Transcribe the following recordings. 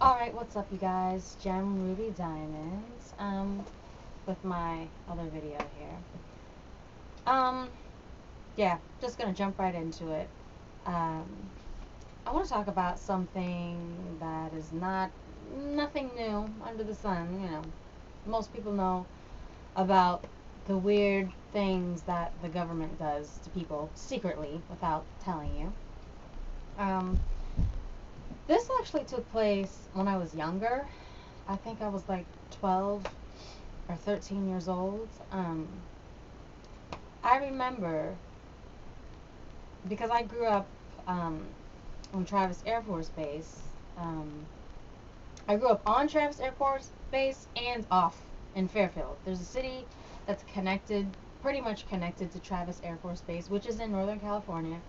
Alright, what's up you guys? Gem Ruby Diamonds, with my other video here. Um, yeah, just gonna jump right into it. Um, I want to talk about something that is nothing new under the sun, Most people know about the weird things that the government does to people secretly without telling you. Um, this actually took place when I was younger. I think I was like 12 or 13 years old. I remember because I grew up on Travis Air Force Base. Um, I grew up on Travis Air Force Base and off in Fairfield. There's a city that's connected, pretty much connected to Travis Air Force Base, which is in Northern California.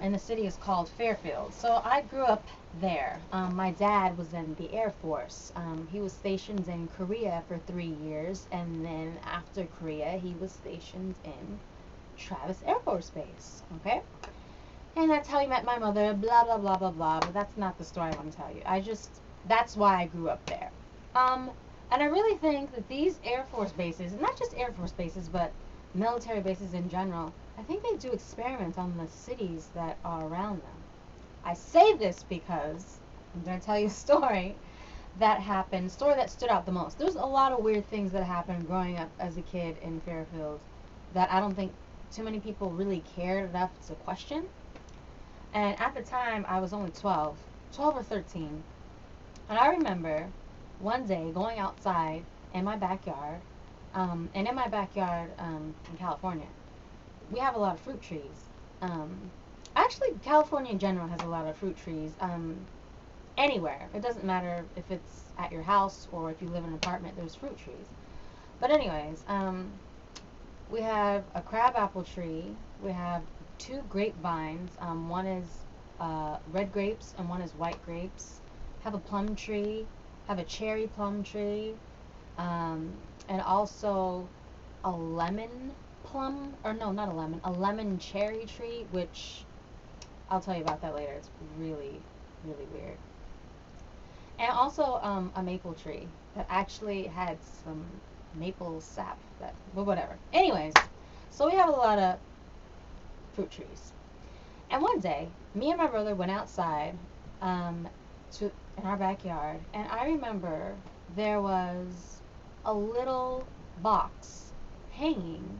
And the city is called Fairfield. So I grew up there. My dad was in the Air Force. He was stationed in Korea for 3 years, and then after Korea, he was stationed in Travis Air Force Base. Okay? And that's how he met my mother, blah, blah, blah, blah, blah. But that's not the story I want to tell you. That's why I grew up there. And I really think that these Air Force bases, not just Air Force bases, but military bases in general, I think they do experiments on the cities that are around them. I say this because I'm going to tell you a story that happened, story that stood out the most. There's a lot of weird things that happened growing up as a kid in Fairfield that I don't think too many people really cared enough to question. And at the time, I was only 12 or 13. And I remember one day going outside in my backyard, and in my backyard in California, we have a lot of fruit trees. Actually, California in general has a lot of fruit trees. Anywhere. It doesn't matter if it's at your house or if you live in an apartment, there's fruit trees. But anyways, we have a crabapple tree. We have two grapevines. One is red grapes and one is white grapes. Have a plum tree. Have a cherry plum tree. And also a lemon plum, or no, not a lemon, a lemon cherry tree, which I'll tell you about that later. It's really, really weird. And also a maple tree that actually had some maple sap. But whatever. Anyways, so we have a lot of fruit trees. And one day, me and my brother went outside in our backyard, and I remember there was a little box hanging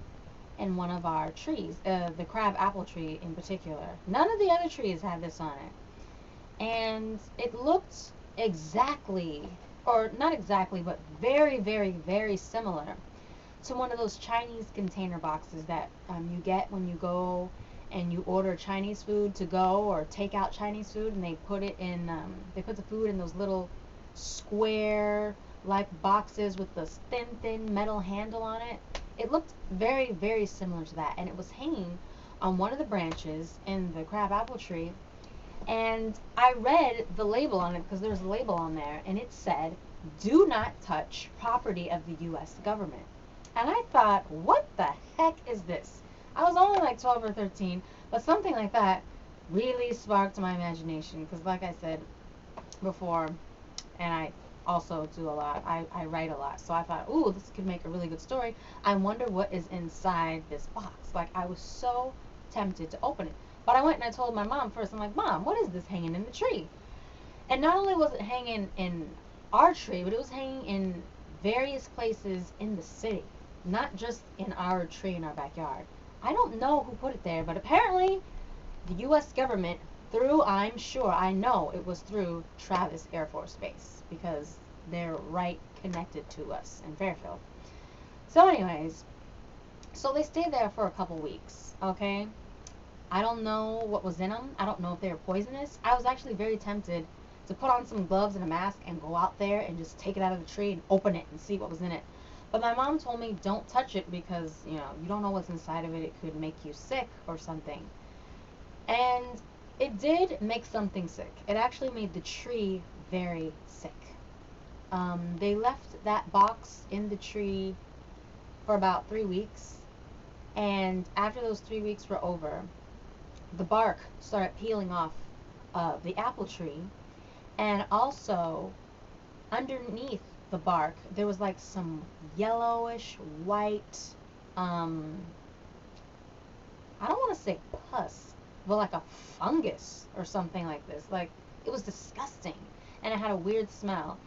in one of our trees, the crab apple tree in particular. None of the other trees had this on it. And it looked exactly, or not exactly, but very, very, very similar to one of those Chinese container boxes that you get when you go and you order Chinese food to go or take out Chinese food, and they put the food in those little square like boxes with this thin metal handle on it. It looked very, very similar to that, and it was hanging on one of the branches in the crab apple tree. And I read the label on it, because there was a label on there, and it said, "Do not touch property of the U.S. government." And I thought, what the heck is this? I was only like 12 or 13, but something like that really sparked my imagination, because like I said before, and I also do a lot, I write a lot, so I thought, ooh, this could make a really good story. I wonder what is inside this box. Like, I was so tempted to open it. But I went and I told my mom first. I'm like, Mom, what is this hanging in the tree? And not only was it hanging in our tree, but it was hanging in various places in the city, not just in our tree in our backyard. I don't know who put it there, but apparently the U.S. government, I'm sure, I know it was through Travis Air Force Base, because they're right connected to us in Fairfield. So anyways, so they stayed there for a couple weeks, okay? I don't know what was in them. I don't know if they were poisonous. I was actually very tempted to put on some gloves and a mask and go out there and just take it out of the tree and open it and see what was in it. But my mom told me don't touch it because, you don't know what's inside of it. It could make you sick or something. And it did make something sick. It actually made the tree very sick. They left that box in the tree for about 3 weeks. And after those 3 weeks were over, the bark started peeling off the apple tree, And also, underneath the bark, there was like some yellowish white, um, I don't want to say pus, but like a fungus or something like this. Like, it was disgusting. And it had a weird smell.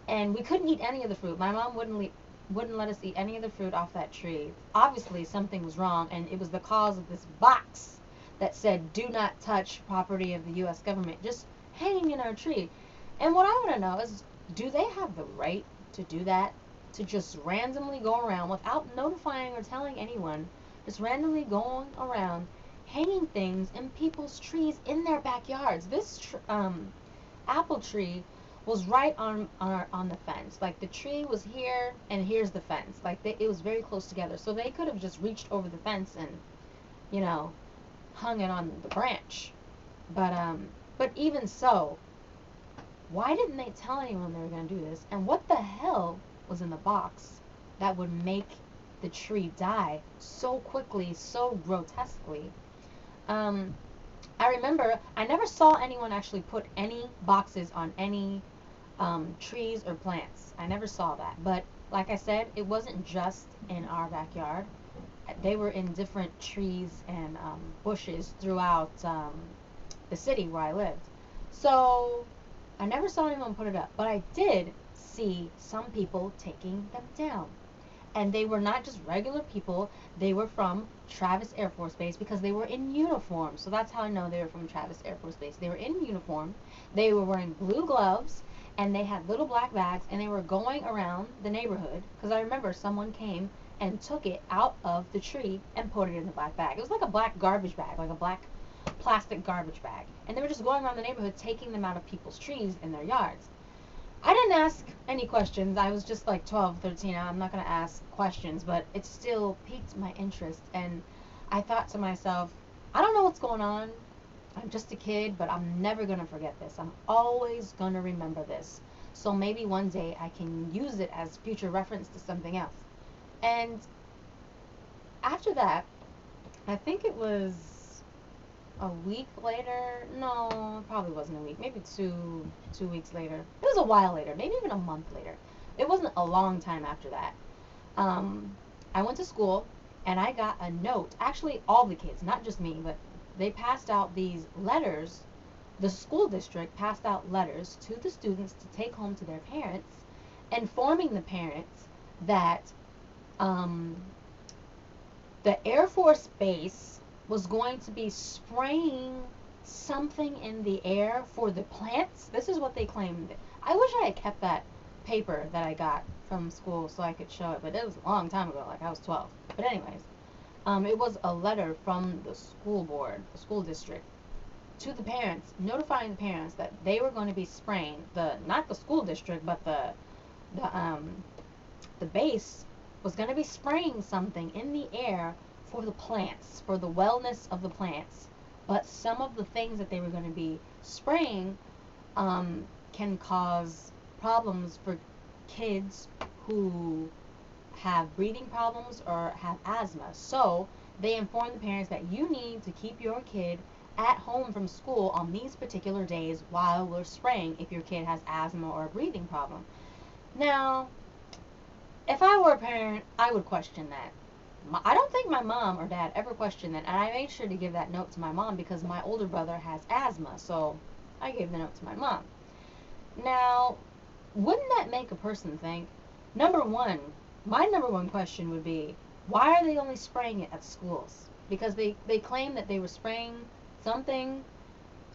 And we couldn't eat any of the fruit. My mom wouldn't let us eat any of the fruit off that tree. Obviously, something was wrong, and it was the cause of this box that said, "Do not touch property of the U.S. government," just hanging in our tree. And what I want to know is, do they have the right to do that? To just randomly go around without notifying or telling anyone, just randomly going around hanging things in people's trees in their backyards. This apple tree was right on the fence. Like, the tree was here and here's the fence. Like, it was very close together. So they could have just reached over the fence and, you know, hung it on the branch. But even so, why didn't they tell anyone they were going to do this? And what the hell was in the box that would make the tree die so quickly, so grotesquely? I remember I never saw anyone actually put any boxes on any trees or plants. I never saw that. But like I said, it wasn't just in our backyard. They were in different trees and bushes throughout the city where I lived. So I never saw anyone put it up, but I did see some people taking them down. And they were not just regular people, they were from Travis Air Force Base because they were in uniform. So that's how I know they were from Travis Air Force Base. They were in uniform, they were wearing blue gloves, and they had little black bags, and they were going around the neighborhood because I remember someone came and took it out of the tree and put it in the black bag. It was like a black garbage bag, like a black plastic garbage bag. And they were just going around the neighborhood taking them out of people's trees in their yards. I didn't ask any questions. I was just like 12, 13. I'm not going to ask questions, but it still piqued my interest. And I thought to myself, I don't know what's going on. I'm just a kid, but I'm never going to forget this. I'm always going to remember this. So maybe one day I can use it as future reference to something else. And after that, I think it was a week later. No, it probably wasn't a week. Maybe two weeks later. It was a while later. Maybe even a month later. It wasn't a long time after that. I went to school and I got a note. Actually, all the kids, not just me, but they passed out these letters. The school district passed out letters to the students to take home to their parents, informing the parents that um, the Air Force Base was going to be spraying something in the air for the plants. This is what they claimed. I wish I had kept that paper that I got from school so I could show it, but it was a long time ago, like I was 12. But anyways, it was a letter from the school board, the school district, to the parents, notifying the parents that they were going to be spraying not the school district, but the the base was going to be spraying something in the air for the plants, for the wellness of the plants. But some of the things that they were going to be spraying can cause problems for kids who have breathing problems or have asthma. So they informed the parents that you need to keep your kid at home from school on these particular days while we're spraying if your kid has asthma or a breathing problem. Now, if I were a parent, I would question that. I don't think my mom or dad ever questioned that, and I made sure to give that note to my mom because my older brother has asthma, so I gave the note to my mom. Now, wouldn't that make a person think, number one, my number one question would be, why are they only spraying it at schools? Because they claim that they were spraying something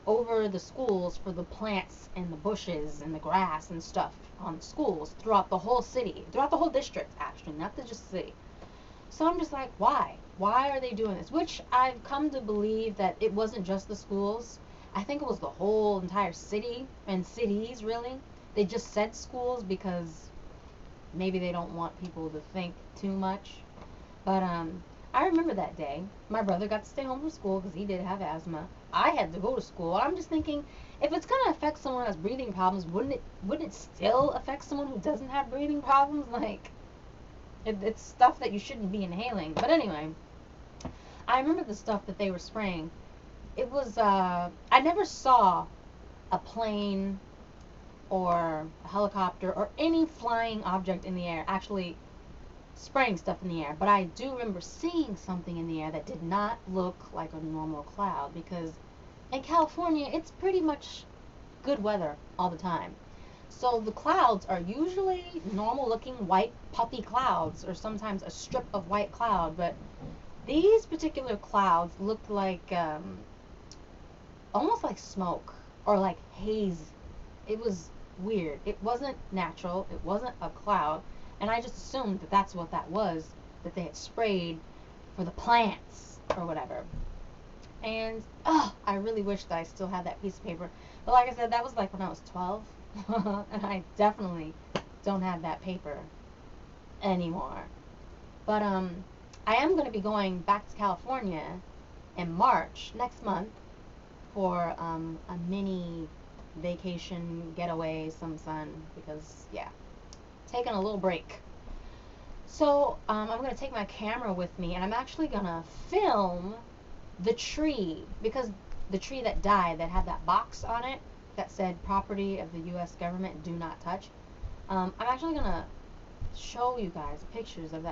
over the schools for the plants and the bushes and the grass and stuff on the schools throughout the whole city, throughout the whole district, actually, not just the city. So I'm just like, why? Why are they doing this? Which I've come to believe that it wasn't just the schools. I think it was the whole entire city and cities, really. They just said schools because maybe they don't want people to think too much. But I remember that day. My brother got to stay home from school because he did have asthma. I had to go to school. I'm just thinking, if it's gonna affect someone who has breathing problems, wouldn't it still affect someone who doesn't have breathing problems? Like, it's stuff that you shouldn't be inhaling. But anyway, I remember the stuff that they were spraying. It was I never saw a plane or a helicopter or any flying object in the air actually spraying stuff in the air. But I do remember seeing something in the air that did not look like a normal cloud, because in California it's pretty much good weather all the time. So the clouds are usually normal looking white puffy clouds, or sometimes a strip of white cloud, but these particular clouds looked like almost like smoke or like haze. It was weird. It wasn't natural. It wasn't a cloud. And I just assumed that that's what that was, that they had sprayed for the plants or whatever. And I really wish that I still had that piece of paper. But like I said, that was like when I was 12. And I definitely don't have that paper anymore. But I am going to be going back to California in March next month for a mini vacation getaway, some sun, because yeah, taking a little break. So I'm going to take my camera with me, and I'm actually going to film the tree, because the tree that died, that had that box on it that said property of the U.S. government, do not touch. I'm actually going to show you guys pictures of that